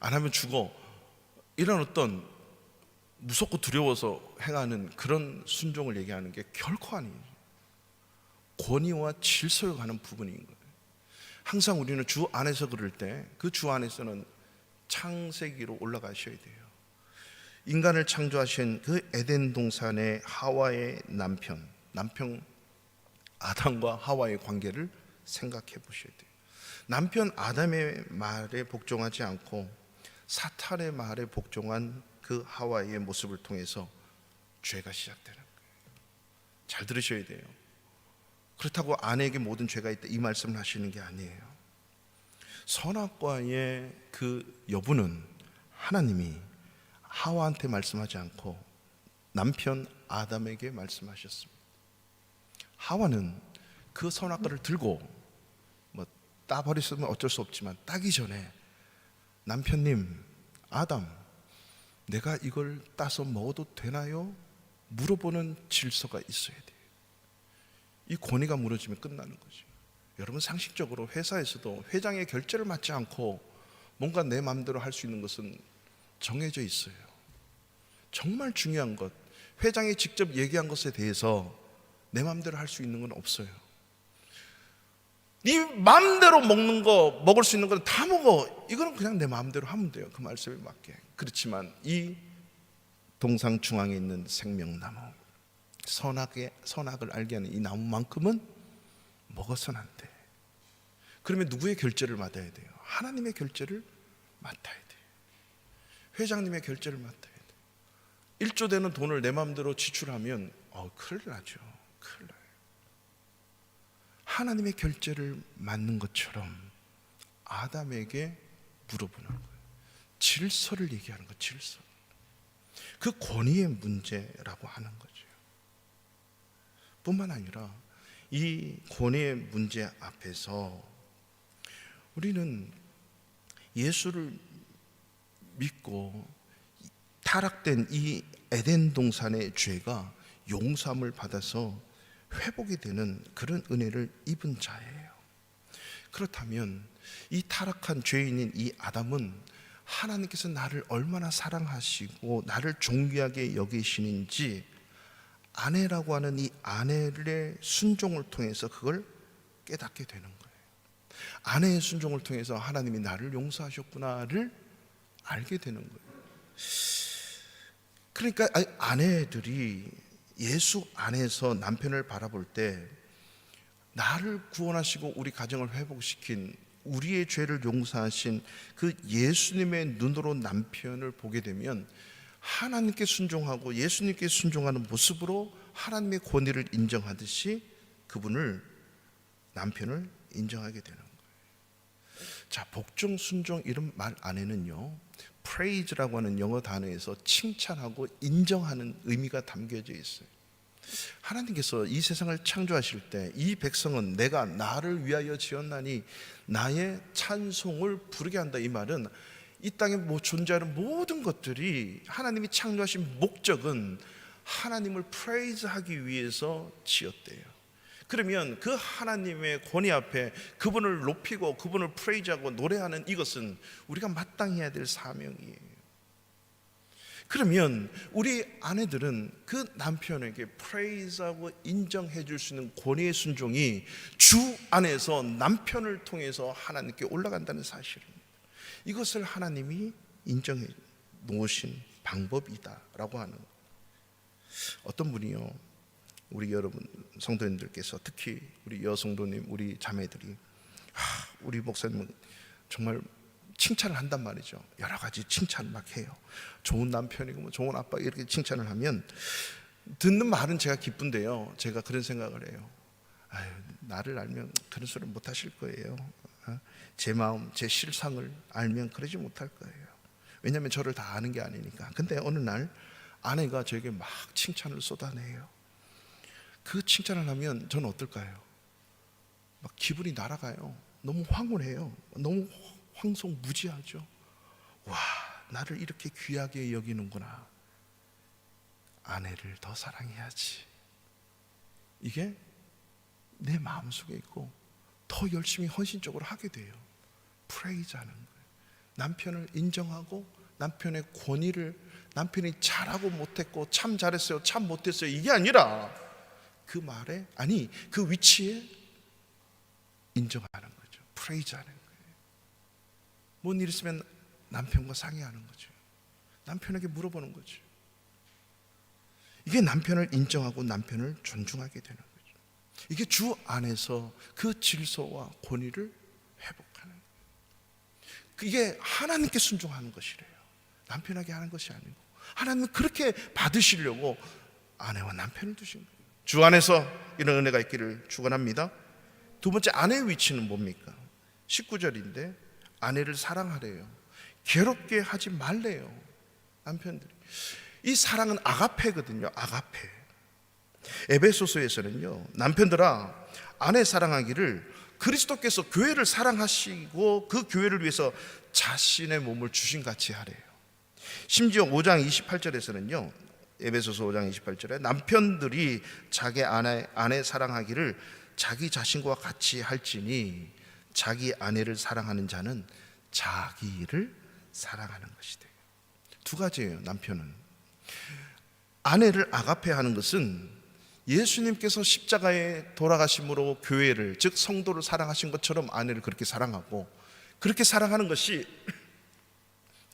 안 하면 죽어. 이런 어떤 무섭고 두려워서 행하는 그런 순종을 얘기하는 게 결코 아니에요. 권위와 질서에 관한 부분인 거예요. 항상 우리는 주 안에서 그럴 때 그 주 안에서는 창세기로 올라가셔야 돼요. 인간을 창조하신 그 에덴 동산의 하와의 남편 아담과 하와의 관계를 생각해 보셔야 돼요. 남편 아담의 말에 복종하지 않고 사탄의 말에 복종한 그 하와의 모습을 통해서 죄가 시작되는 거예요. 잘 들으셔야 돼요. 그렇다고 아내에게 모든 죄가 있다 이 말씀을 하시는 게 아니에요. 선악과의 그 여부는 하나님이 하와한테 말씀하지 않고 남편 아담에게 말씀하셨습니다. 하와는 그 선악과를 들고 뭐 따버렸으면 어쩔 수 없지만 따기 전에 남편님, 아담, 내가 이걸 따서 먹어도 되나요? 물어보는 질서가 있어야 돼요. 이 권위가 무너지면 끝나는 거죠. 여러분, 상식적으로 회사에서도 회장의 결재를 받지 않고 뭔가 내 마음대로 할 수 있는 것은 정해져 있어요. 정말 중요한 것, 회장이 직접 얘기한 것에 대해서 내 마음대로 할 수 있는 건 없어요. 네 마음대로 먹을 수 있는 건 다 먹어. 이거는 그냥 내 마음대로 하면 돼요. 그 말씀에 맞게. 그렇지만 이 동상 중앙에 있는 생명나무, 선악을 알게 하는 이 나무만큼은 먹어서는 안 돼. 그러면 누구의 결제를 맡아야 돼요? 하나님의 결제를 맡아야 돼요. 회장님의 결제를 맡아야 돼요. 1조 되는 돈을 내 마음대로 지출하면 큰일 나죠. 큰일 나요. 하나님의 결제를 맡는 것처럼 아담에게 물어보는 거예요. 질서를 얘기하는 거예요. 질서. 그 권위의 문제라고 하는 거죠. 뿐만 아니라 이 권위의 문제 앞에서 우리는 예수를 믿고 타락된 이 에덴 동산의 죄가 용서함을 받아서 회복이 되는 그런 은혜를 입은 자예요. 그렇다면 이 타락한 죄인인 이 아담은 하나님께서 나를 얼마나 사랑하시고 나를 존귀하게 여기시는지 아내라고 하는 이 아내의 순종을 통해서 그걸 깨닫게 되는 거예요. 아내의 순종을 통해서 하나님이 나를 용서하셨구나를 알게 되는 거예요. 그러니까 아내들이 예수 안에서 남편을 바라볼 때 나를 구원하시고 우리 가정을 회복시킨, 우리의 죄를 용서하신 그 예수님의 눈으로 남편을 보게 되면 하나님께 순종하고 예수님께 순종하는 모습으로 하나님의 권위를 인정하듯이 그분을, 남편을 인정하게 되는 거예요. 자, 복종, 순종 이런 말 안에는요, praise라고 하는 영어 단어에서 칭찬하고 인정하는 의미가 담겨져 있어요. 하나님께서 이 세상을 창조하실 때 이 백성은 내가 나를 위하여 지었나니 나의 찬송을 부르게 한다. 이 말은 이 땅에 존재하는 모든 것들이 하나님이 창조하신 목적은 하나님을 프레이즈하기 위해서 지었대요. 그러면 그 하나님의 권위 앞에 그분을 높이고 그분을 프레이즈하고 노래하는 이것은 우리가 마땅히 해야 될 사명이에요. 그러면 우리 아내들은 그 남편에게 프레이즈하고 인정해 줄 수 있는 권위의 순종이 주 안에서 남편을 통해서 하나님께 올라간다는 사실입니다. 이것을 하나님이 인정해 놓으신 방법이다라고 하는 거예요. 어떤 분이요, 우리 여러분 성도님들께서, 특히 우리 여성도님, 우리 자매들이 우리 목사님은 정말 칭찬을 한단 말이죠. 여러 가지 칭찬을 막 해요. 좋은 남편이고 뭐 좋은 아빠, 이렇게 칭찬을 하면 듣는 말은 제가 기쁜데요, 제가 그런 생각을 해요. 아유, 나를 알면 그런 소리 못 하실 거예요. 제 마음, 제 실상을 알면 그러지 못할 거예요. 왜냐하면 저를 다 아는 게 아니니까. 근데 어느 날 아내가 저에게 막 칭찬을 쏟아내요. 그 칭찬을 하면 저는 어떨까요? 막 기분이 날아가요. 너무 황홀해요. 너무 황송무지하죠. 와, 나를 이렇게 귀하게 여기는구나. 아내를 더 사랑해야지. 이게 내 마음속에 있고 더 열심히 헌신적으로 하게 돼요. 프레이즈하는 거예요. 남편을 인정하고 남편의 권위를, 남편이 잘하고 못했고 참 잘했어요, 참 못했어요, 이게 아니라 그 말에, 아니 그 위치에 인정하는 거죠. 프레이즈하는 거예요. 뭔 일 있으면 남편과 상의하는 거죠. 남편에게 물어보는 거죠. 이게 남편을 인정하고 남편을 존중하게 되는 거죠. 이게 주 안에서 그 질서와 권위를 회복하는 거예요. 이게 하나님께 순종하는 것이래요. 남편에게 하는 것이 아니고, 하나님은 그렇게 받으시려고 아내와 남편을 두신 거예요. 주 안에서 이런 은혜가 있기를 축원합니다. 두 번째, 아내의 위치는 뭡니까? 19절인데 아내를 사랑하래요. 괴롭게 하지 말래요. 남편들이. 이 사랑은 아가페거든요. 아가페. 에베소서에서는요, 남편들아 아내 사랑하기를 그리스도께서 교회를 사랑하시고 그 교회를 위해서 자신의 몸을 주신 같이 하래요. 심지어 5장 28절에서는요, 에베소서 5장 28절에 남편들이 자기 아내 사랑하기를 자기 자신과 같이 할지니 자기 아내를 사랑하는 자는 자기를 사랑하는 것이 돼요. 두 가지예요. 남편은 아내를 아가페하는 것은 예수님께서 십자가에 돌아가심으로 교회를, 즉 성도를 사랑하신 것처럼 아내를 그렇게 사랑하고, 그렇게 사랑하는 것이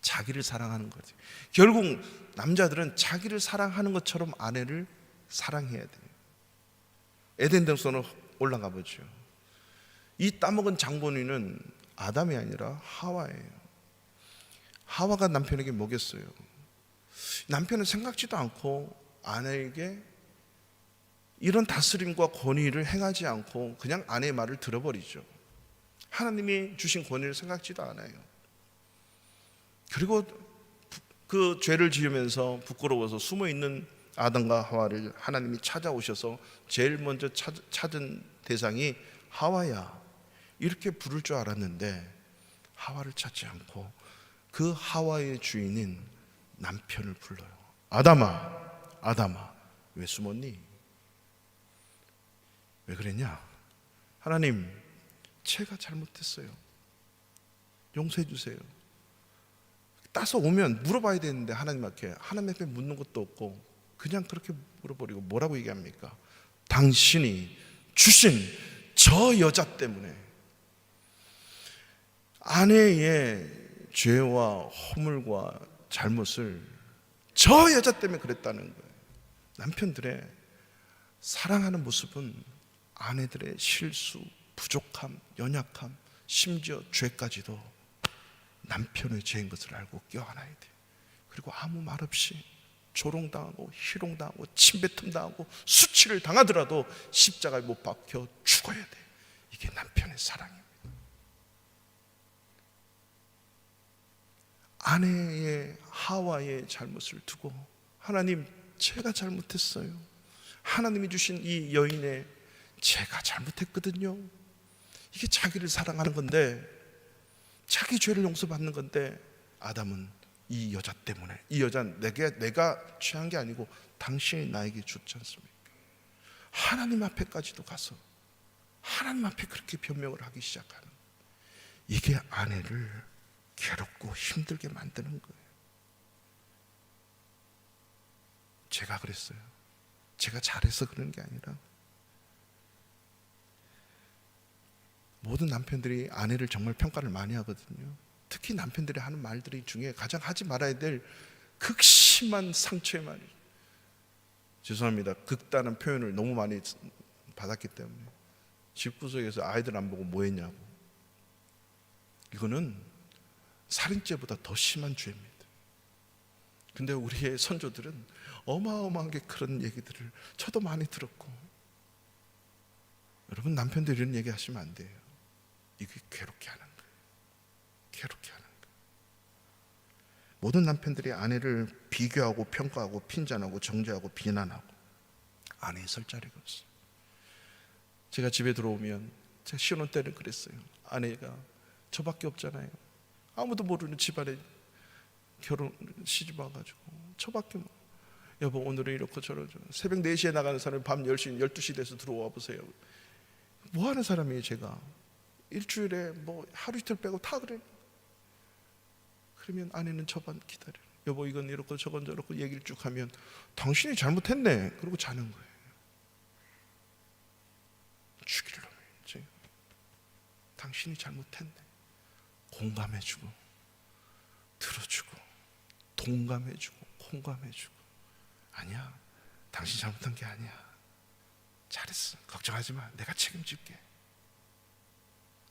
자기를 사랑하는 거죠. 결국 남자들은 자기를 사랑하는 것처럼 아내를 사랑해야 돼요. 에덴 동산으로 올라가 보죠. 이 따먹은 장본인은 아담이 아니라 하와예요. 하와가 남편에게 먹였어요. 남편은 생각지도 않고 아내에게 이런 다스림과 권위를 행하지 않고 그냥 아내의 말을 들어버리죠. 하나님이 주신 권위를 생각지도 않아요. 그리고 그 죄를 지으면서 부끄러워서 숨어있는 아담과 하와를 하나님이 찾아오셔서 제일 먼저 찾은 대상이 하와야, 이렇게 부를 줄 알았는데 하와를 찾지 않고 그 하와의 주인인 남편을 불러요. 아담아, 아담아, 왜 숨었니? 왜 그랬냐? 하나님, 제가 잘못했어요. 용서해 주세요. 따서 오면 물어봐야 되는데 하나님 앞에 묻는 것도 없고 그냥 그렇게 물어버리고 뭐라고 얘기합니까? 당신이 주신 저 여자 때문에, 아내의 죄와 허물과 잘못을 저 여자 때문에 그랬다는 거예요. 남편들의 사랑하는 모습은 아내들의 실수, 부족함, 연약함, 심지어 죄까지도 남편의 죄인 것을 알고 껴안아야 돼요. 그리고 아무 말 없이 조롱당하고 희롱당하고 침뱉음당하고 수치를 당하더라도 십자가에 못 박혀 죽어야 돼요. 이게 남편의 사랑입니다. 아내의 하와의 잘못을 두고 하나님, 제가 잘못했어요. 하나님이 주신 이 여인의 제가 잘못했거든요. 이게 자기를 사랑하는 건데, 자기 죄를 용서받는 건데, 아담은 이 여자 때문에, 이 여자는 내가 취한 게 아니고 당신이 나에게 줬지 않습니까? 하나님 앞에까지도 가서 하나님 앞에 그렇게 변명을 하기 시작하는, 이게 아내를 괴롭고 힘들게 만드는 거예요. 제가 그랬어요. 제가 잘해서 그런 게 아니라, 모든 남편들이 아내를 정말 평가를 많이 하거든요. 특히 남편들이 하는 말들이 중에 가장 하지 말아야 될 극심한 상처의 말이, 죄송합니다, 극단한 표현을 너무 많이 받았기 때문에, 집구석에서 아이들 안 보고 뭐 했냐고. 이거는 살인죄보다 더 심한 죄입니다. 근데 우리의 선조들은 어마어마하게 그런 얘기들을 저도 많이 들었고, 여러분, 남편들 이런 얘기 하시면 안 돼요. 이게 괴롭게 하는 거예요. 괴롭게 하는 거예요. 모든 남편들이 아내를 비교하고 평가하고 핀잔하고 정죄하고 비난하고, 아내에 설 자리가 없어요. 제가 집에 들어오면, 제가 신혼 때는 그랬어요. 아내가 저밖에 없잖아요. 아무도 모르는 집안에 결혼 시집 와가지고 저밖에 뭐, 여보 오늘은 이렇고 저러죠. 새벽 4시에 나가는 사람이 밤 10시 12시 돼서 들어와 보세요. 뭐 하는 사람이에요. 제가 일주일에 뭐 하루 이틀 빼고 다 그래요. 그러면 아내는 저만 기다려요. 여보 이건 이렇고 저건 저렇고 얘기를 쭉 하면, 당신이 잘못했네 그러고 자는 거예요. 죽일 놈이지. 당신이 잘못했네. 공감해주고 들어주고 동감해주고 공감해주고, 아니야 당신 잘못한 게 아니야, 잘했어, 걱정하지 마, 내가 책임질게.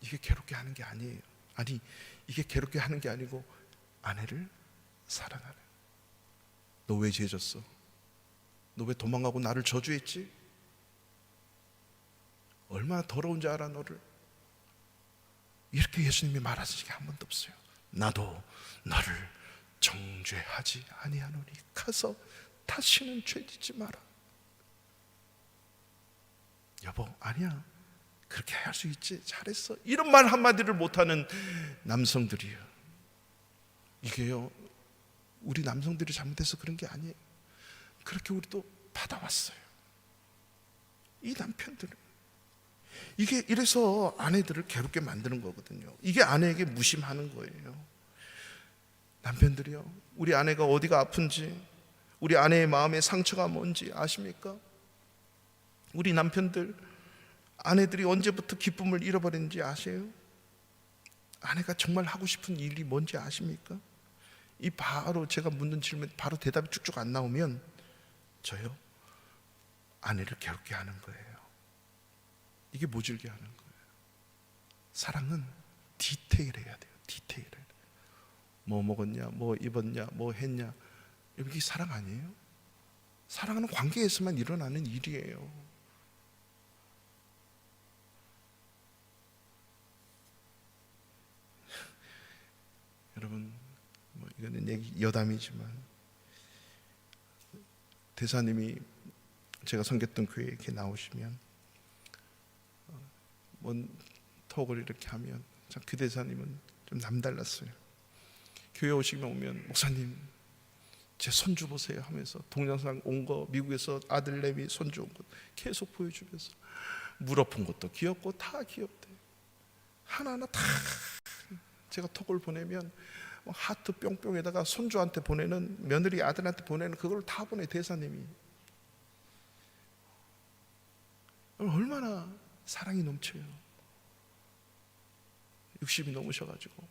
이게 괴롭게 하는 게 아니에요. 아니, 이게 괴롭게 하는 게 아니고 아내를 사랑하는. 너 왜 죄졌어? 너 왜 도망가고 나를 저주했지? 얼마나 더러운지 알아 너를? 이렇게 예수님이 말하신 적이 한 번도 없어요. 나도 너를 정죄하지 아니하노니 가서 다시는 죄짓지 마라. 여보 아니야, 그렇게 할 수 있지, 잘했어, 이런 말 한마디를 못하는 남성들이에요. 이게요, 우리 남성들이 잘못해서 그런 게 아니에요. 그렇게 우리도 받아왔어요. 이 남편들은 이게 이래서 아내들을 괴롭게 만드는 거거든요. 이게 아내에게 무심하는 거예요. 남편들이요, 우리 아내가 어디가 아픈지, 우리 아내의 마음의 상처가 뭔지 아십니까? 우리 남편들, 아내들이 언제부터 기쁨을 잃어버렸는지 아세요? 아내가 정말 하고 싶은 일이 뭔지 아십니까? 이 바로 제가 묻는 질문 바로 대답이 쭉쭉 안 나오면 저요, 아내를 괴롭게 하는 거예요. 이게 모질게 하는 거예요. 사랑은 디테일해야 돼요. 디테일. 뭐 먹었냐, 뭐 입었냐, 뭐 했냐, 이게 사랑 아니에요? 사랑은 관계에서만 일어나는 일이에요. 여러분, 뭐 이거는 얘기 여담이지만, 대사님이 제가 섬겼던 교회에 이렇게 나오시면, 뭔 톡을 이렇게 하면, 참 그 대사님은 좀 남달랐어요. 교회 오시면 목사님 제 손주 보세요 하면서 동영상 온 거, 미국에서 아들 내미 손주 온 거 계속 보여주면서, 물 엎은 것도 귀엽고 다 귀엽대. 하나하나 다 제가 톡을 보내면 하트 뿅뿅에다가 손주한테 보내는, 며느리 아들한테 보내는 그걸 다 보내. 대사님이 얼마나 사랑이 넘쳐요. 60이 넘으셔가지고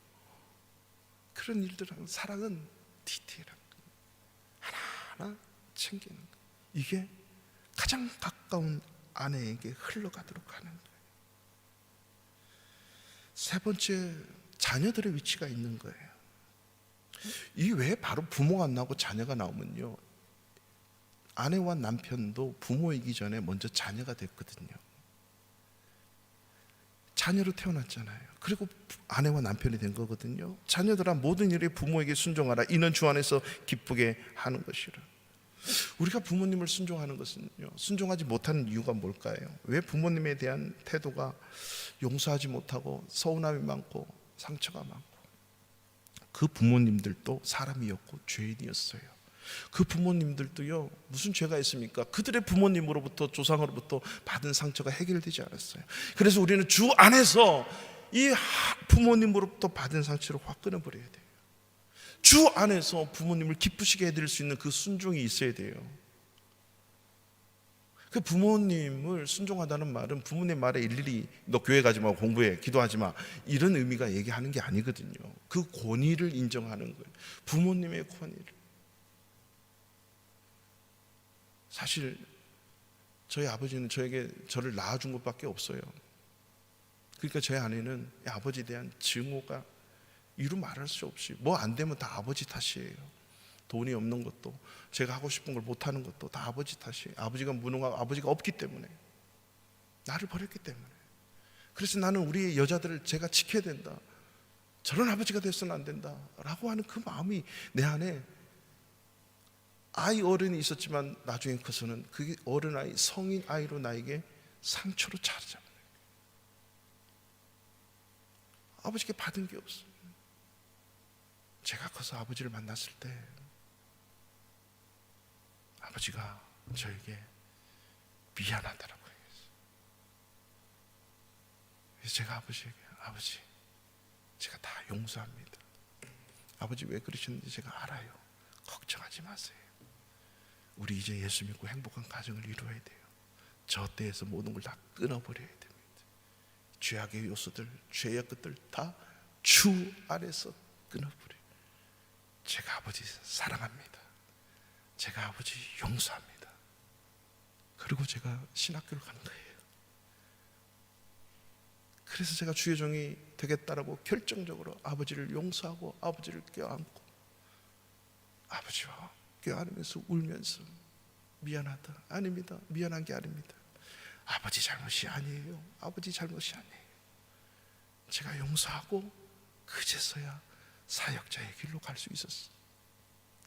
그런 일들은, 사랑은 디테일한 거, 하나하나 챙기는 거, 이게 가장 가까운 아내에게 흘러가도록 하는 거예요. 세 번째, 자녀들의 위치가 있는 거예요. 이 왜 바로 부모가 나오고 자녀가 나오면요, 아내와 남편도 부모이기 전에 먼저 자녀가 됐거든요. 자녀로 태어났잖아요. 그리고 아내와 남편이 된 거거든요. 자녀들아 모든 일에 부모에게 순종하라. 이는 주 안에서 기쁘게 하는 것이라. 우리가 부모님을 순종하는 것은요, 순종하지 못하는 이유가 뭘까요? 왜 부모님에 대한 태도가 용서하지 못하고 서운함이 많고 상처가 많고? 그 부모님들도 사람이었고 죄인이었어요. 그 부모님들도요, 무슨 죄가 있습니까? 그들의 부모님으로부터, 조상으로부터 받은 상처가 해결되지 않았어요. 그래서 우리는 주 안에서 이 부모님으로부터 받은 상처를 확 끊어버려야 돼요. 주 안에서 부모님을 기쁘시게 해드릴 수 있는 그 순종이 있어야 돼요. 그 부모님을 순종하다는 말은 부모님 말에 일일이 너 교회 가지 마, 공부해, 기도하지 마, 이런 의미가 얘기하는 게 아니거든요. 그 권위를 인정하는 거예요. 부모님의 권위를. 사실 저희 아버지는 저를 낳아준 것밖에 없어요. 그러니까 제 안에는 아버지에 대한 증오가 이루 말할 수 없이, 뭐 안 되면 다 아버지 탓이에요. 돈이 없는 것도, 제가 하고 싶은 걸 못하는 것도 다 아버지 탓이에요. 아버지가 무능하고 아버지가 없기 때문에, 나를 버렸기 때문에. 그래서 나는 우리 여자들을 제가 지켜야 된다, 저런 아버지가 됐으면 안 된다 라고 하는 그 마음이 내 안에, 아이 어른이 있었지만 나중에 커서는 그게 어른 아이, 성인 아이로 나에게 상처로 자리 잡는 거예요. 아버지께 받은 게 없어요. 제가 커서 아버지를 만났을 때 아버지가 저에게 미안하다라고 얘기했어요. 그래서 제가 아버지에게, 아버지, 제가 다 용서합니다. 아버지 왜 그러셨는지 제가 알아요. 걱정하지 마세요. 우리 이제 예수 믿고 행복한 가정을 이루어야 돼요. 저 때에서 모든 걸 다 끊어버려야 됩니다. 죄악의 요소들, 죄의 끝들 다 주 안에서 끊어버려요. 제가 아버지 사랑합니다. 제가 아버지 용서합니다. 그리고 제가 신학교를 간 거예요. 그래서 제가 주의 종이 되겠다라고 결정적으로 아버지를 용서하고 아버지를 껴안고 아버지와 껴안으면서 울면서, 미안하다, 아닙니다, 미안한 게 아닙니다, 아버지 잘못이 아니에요, 아버지 잘못이 아니에요, 제가 용서하고 그제서야 사역자의 길로 갈 수 있었어요.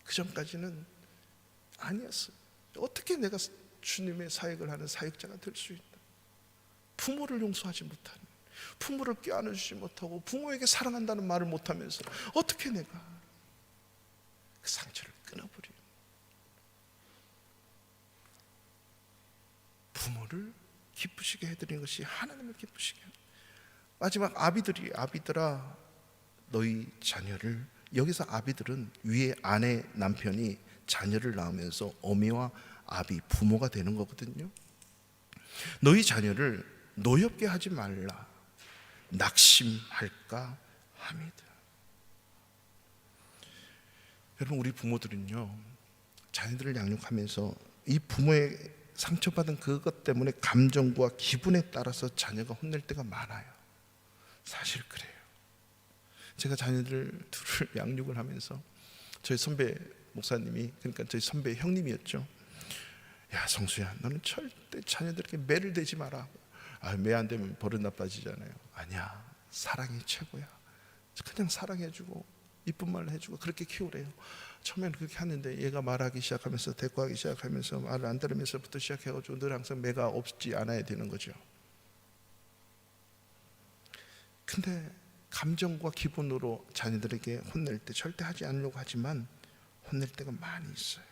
그 전까지는 아니었어요. 어떻게 내가 주님의 사역을 하는 사역자가 될 수 있나? 부모를 용서하지 못하는, 부모를 껴안아주지 못하고 부모에게 사랑한다는 말을 못하면서 어떻게 내가 그 상처를 끊어버려요? 부모를 기쁘시게 해드리는 것이 하나님을 기쁘시게 하는. 마지막 아비들아 너희 자녀를, 여기서 아비들은 위에 아내, 남편이 자녀를 낳으면서 어미와 아비, 부모가 되는 거거든요. 너희 자녀를 노엽게 하지 말라, 낙심할까 합니다. 여러분, 우리 부모들은요, 자녀들을 양육하면서 이 부모의 상처받은 그것 때문에 감정과 기분에 따라서 자녀가 혼낼 때가 많아요. 사실 그래요. 제가 자녀들 둘을 양육을 하면서 저희 선배 목사님이, 그러니까 저희 선배 형님이었죠. 야, 성수야, 너는 절대 자녀들에게 매를 대지 마라. 매 안 되면 버릇 나빠지잖아요. 아니야, 사랑이 최고야. 그냥 사랑해주고 이쁜 말 해주고 그렇게 키우래요. 처음에는 그렇게 하는데 얘가 말하기 시작하면서, 대꾸하기 시작하면서, 말을 안 들으면서부터 시작해가지고 늘 항상 매가 없지 않아야 되는 거죠. 근데 감정과 기분으로 자녀들에게 혼낼 때 절대 하지 않으려고 하지만 혼낼 때가 많이 있어요.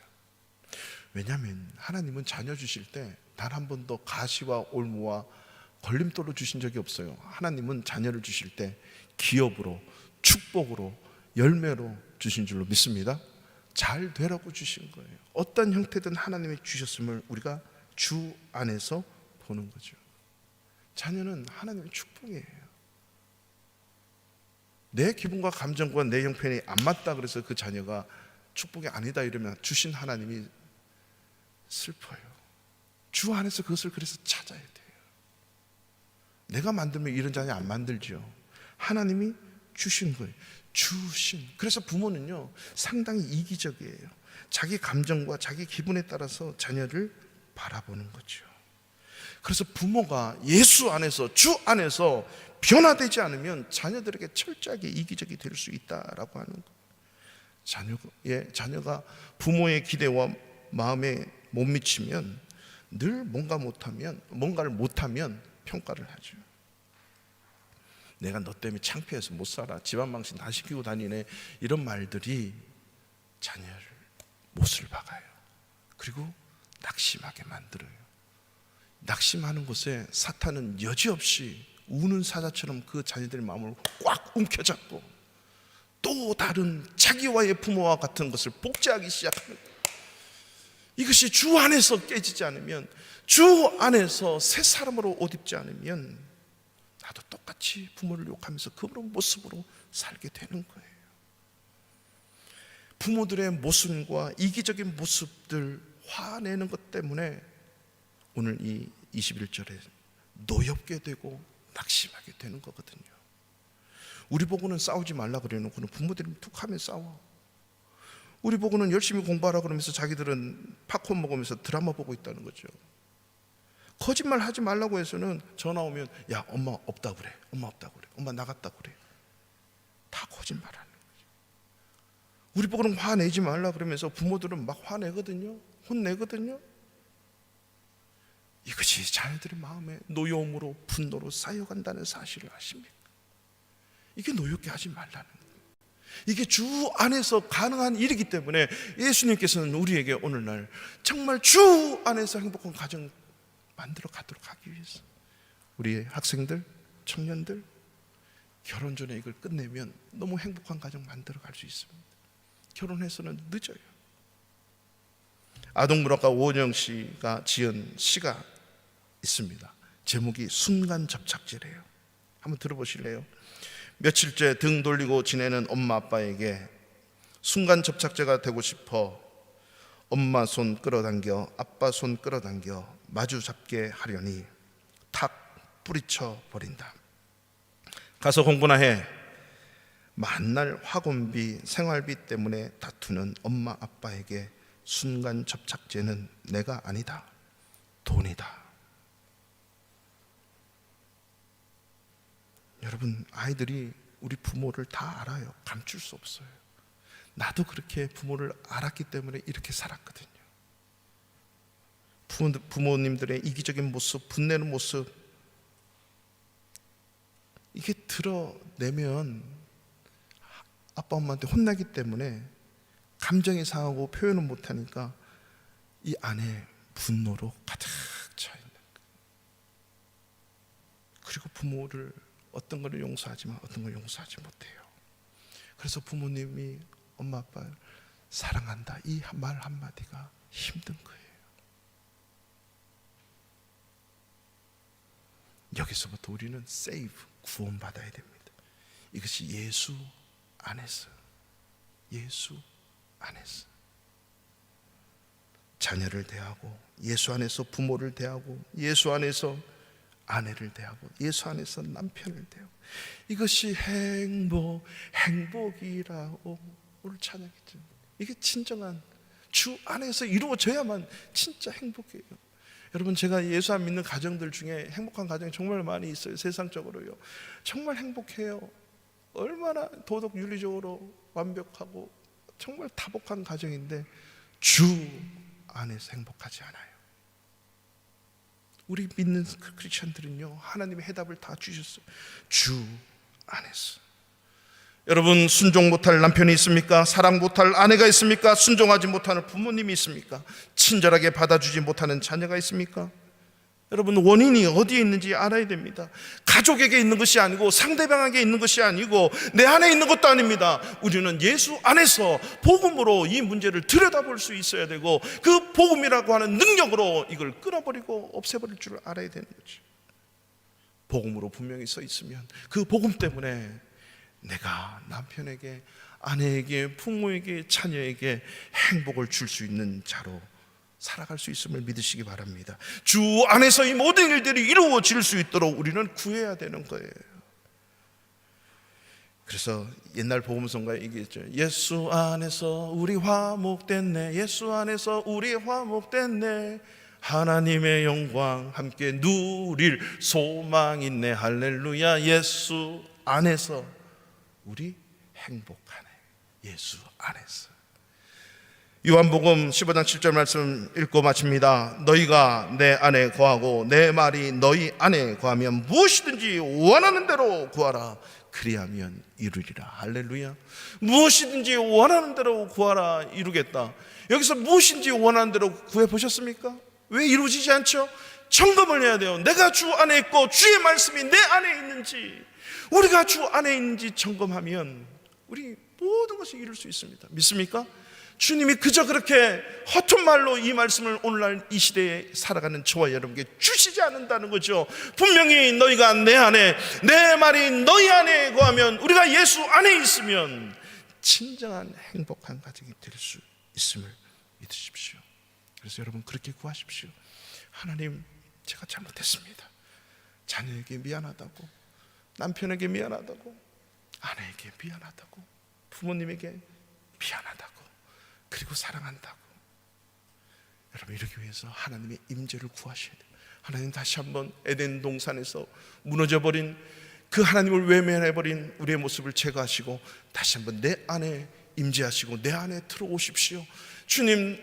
왜냐하면 하나님은 자녀 주실 때 단 한 번도 가시와 올무와 걸림돌로 주신 적이 없어요. 하나님은 자녀를 주실 때 기업으로, 축복으로, 열매로 주신 줄로 믿습니다. 잘 되라고 주신 거예요. 어떤 형태든 하나님이 주셨음을 우리가 주 안에서 보는 거죠. 자녀는 하나님의 축복이에요. 내 기분과 감정과 내 형편이 안 맞다 그래서 그 자녀가 축복이 아니다 이러면 주신 하나님이 슬퍼요. 주 안에서 그것을 그래서 찾아야 돼요. 내가 만들면 이런 자녀 안 만들죠. 하나님이 주신 거예요. 주신. 그래서 부모는요, 상당히 이기적이에요. 자기 감정과 자기 기분에 따라서 자녀를 바라보는 거죠. 그래서 부모가 예수 안에서, 주 안에서 변화되지 않으면 자녀들에게 철저하게 이기적이 될 수 있다라고 하는 거. 자녀가 부모의 기대와 마음에 못 미치면, 늘 뭔가를 못하면 평가를 하죠. 내가 너 때문에 창피해서 못 살아, 집안 망신 다 시키고 다니네, 이런 말들이 자녀를 못을 박아요. 그리고 낙심하게 만들어요. 낙심하는 곳에 사탄은 여지없이 우는 사자처럼 그 자녀들의 마음을 꽉 움켜잡고 또 다른 자기와의 부모와 같은 것을 복제하기 시작합니다. 이것이 주 안에서 깨지지 않으면, 주 안에서 새 사람으로 옷 입지 않으면 나도 똑같이 부모를 욕하면서 그런 모습으로 살게 되는 거예요. 부모들의 모순과 이기적인 모습들 화내는 것 때문에 오늘 이 21절에 노엽게 되고 낙심하게 되는 거거든요. 우리 보고는 싸우지 말라 그래놓고는 부모들이 툭하면 싸워. 우리 보고는 열심히 공부하라 그러면서 자기들은 팝콘 먹으면서 드라마 보고 있다는 거죠. 거짓말 하지 말라고 해서는 전화 오면 야 엄마 없다 그래, 엄마 없다 그래, 엄마 나갔다 그래. 다 거짓말하는 거죠. 우리 보고는 화내지 말라 그러면서 부모들은 막 화내거든요. 혼내거든요. 이것이 자녀들의 마음에 노여움으로 분노로 쌓여간다는 사실을 아십니까? 이게 노엽게 하지 말라는 거예요. 이게 주 안에서 가능한 일이기 때문에 예수님께서는 우리에게 오늘날 정말 주 안에서 행복한 가정 만들어 가도록 하기 위해서 우리의 학생들, 청년들 결혼 전에 이걸 끝내면 너무 행복한 가정 만들어 갈 수 있습니다. 결혼해서는 늦어요. 아동문학가 오은영 씨가 지은 시가 있습니다. 제목이 순간 접착제래요. 한번 들어보실래요? 며칠째 등 돌리고 지내는 엄마 아빠에게 순간 접착제가 되고 싶어 엄마 손 끌어당겨 아빠 손 끌어당겨 마주 잡게 하려니 탁 뿌리쳐 버린다. 가서 공부나 해. 만날 학원비, 생활비 때문에 다투는 엄마 아빠에게 순간 접착제는 내가 아니다, 돈이다. 여러분, 아이들이 우리 부모를 다 알아요. 감출 수 없어요. 나도 그렇게 부모를 알았기 때문에 이렇게 살았거든요. 부모님들의 이기적인 모습, 분내는 모습, 이게 드러내면 아빠 엄마한테 혼나기 때문에 감정이 상하고 표현을 못하니까 이 안에 분노로 가득 차 있는 거예요. 그리고 부모를 어떤 걸 용서하지만 어떤 걸 용서하지 못해요. 그래서 부모님이 엄마 아빠를 사랑한다 이 말 한마디가 힘든 거예요. 여기서부터 우리는 세이브, 구원받아야 됩니다. 이것이 예수 안에서, 예수 안에서 자녀를 대하고, 예수 안에서 부모를 대하고, 예수 안에서 아내를 대하고, 예수 안에서 남편을 대하고, 이것이 행복이라고 오늘 찬양했죠. 이게 진정한 주 안에서 이루어져야만 진짜 행복이에요. 여러분, 제가 예수 안 믿는 가정들 중에 행복한 가정이 정말 많이 있어요. 세상적으로요. 정말 행복해요. 얼마나 도덕 윤리적으로 완벽하고 정말 다복한 가정인데 주 안에서 행복하지 않아요. 우리 믿는 크리스천들은요, 하나님의 해답을 다 주셨어요. 주 안에서. 여러분, 순종 못할 남편이 있습니까? 사랑 못할 아내가 있습니까? 순종하지 못하는 부모님이 있습니까? 친절하게 받아주지 못하는 자녀가 있습니까? 여러분, 원인이 어디에 있는지 알아야 됩니다. 가족에게 있는 것이 아니고 상대방에게 있는 것이 아니고 내 안에 있는 것도 아닙니다. 우리는 예수 안에서 복음으로 이 문제를 들여다볼 수 있어야 되고, 그 복음이라고 하는 능력으로 이걸 끊어버리고 없애버릴 줄 알아야 되는 거죠. 복음으로 분명히 써 있으면 그 복음 때문에 내가 남편에게, 아내에게, 부모에게, 자녀에게 행복을 줄 수 있는 자로 살아갈 수 있음을 믿으시기 바랍니다. 주 안에서 이 모든 일들이 이루어질 수 있도록 우리는 구해야 되는 거예요. 그래서 옛날 복음성가에 얘기했죠. 예수 안에서 우리 화목됐네, 예수 안에서 우리 화목됐네, 하나님의 영광 함께 누릴 소망 있네, 할렐루야. 예수 안에서 우리 행복하네, 예수 안에서. 요한복음 15장 7절 말씀 읽고 마칩니다. 너희가 내 안에 거하고 내 말이 너희 안에 거하면 무엇이든지 원하는 대로 구하라, 그리하면 이루리라. 할렐루야. 무엇이든지 원하는 대로 구하라, 이루겠다. 여기서 무엇인지 원하는 대로 구해 보셨습니까? 왜 이루어지지 않죠? 점검을 해야 돼요. 내가 주 안에 있고 주의 말씀이 내 안에 있는지, 우리가 주 안에 있는지 점검하면 우리 모든 것을 이룰 수 있습니다. 믿습니까? 주님이 그저 그렇게 허튼 말로 이 말씀을 오늘날 이 시대에 살아가는 저와 여러분께 주시지 않는다는 거죠. 분명히 너희가 내 안에, 내 말이 너희 안에 거하면, 우리가 예수 안에 있으면 진정한 행복한 가정이 될 수 있음을 믿으십시오. 그래서 여러분 그렇게 구하십시오. 하나님, 제가 잘못했습니다. 자녀에게 미안하다고, 남편에게 미안하다고, 아내에게 미안하다고, 부모님에게 미안하다고, 그리고 사랑한다고. 여러분 이러기 위해서 하나님의 임재를 구하셔야 돼요. 하나님, 다시 한번 에덴 동산에서 무너져버린 그 하나님을 외면해버린 우리의 모습을 제거하시고 다시 한번 내 안에 임재하시고 내 안에 들어오십시오. 주님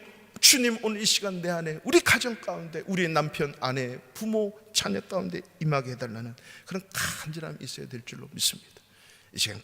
오늘 이 시간 내 안에, 우리 가정 가운데, 우리의 남편, 아내, 부모, 자녀 가운데 임하게 해달라는 그런 간절함이 있어야 될 줄로 믿습니다. 이 시간